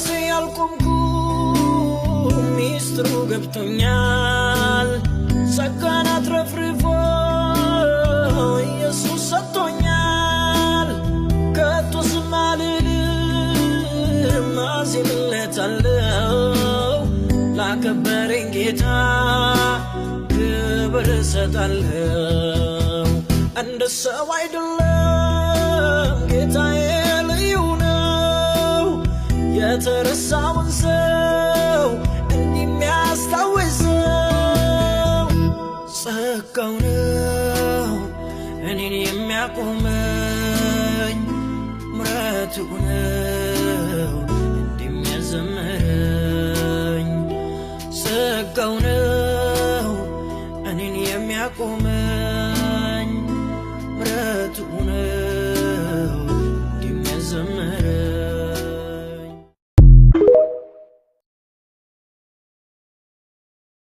በራሴ ያልቆምኩ ሚስጥሩ ገብቶኛል ጸጋን አትረፍርፎ ኢየሱስ ሰጥቶኛል ከቶ ዝም አልልም አዜምለታለሁ ላከበረኝ ጌታ ክብር እሰጣለሁ እንደ ሰው አይደለም ጌታዬ ልዩ ነው የተረሳውን ሰው እንደሚያስታውሰው ጸጋው ነው እኔን የሚያቆመኝ ምሕረቱ ነው እንደሚያዘምረኝ ጸጋው ነው እኔን የሚያቆመኝ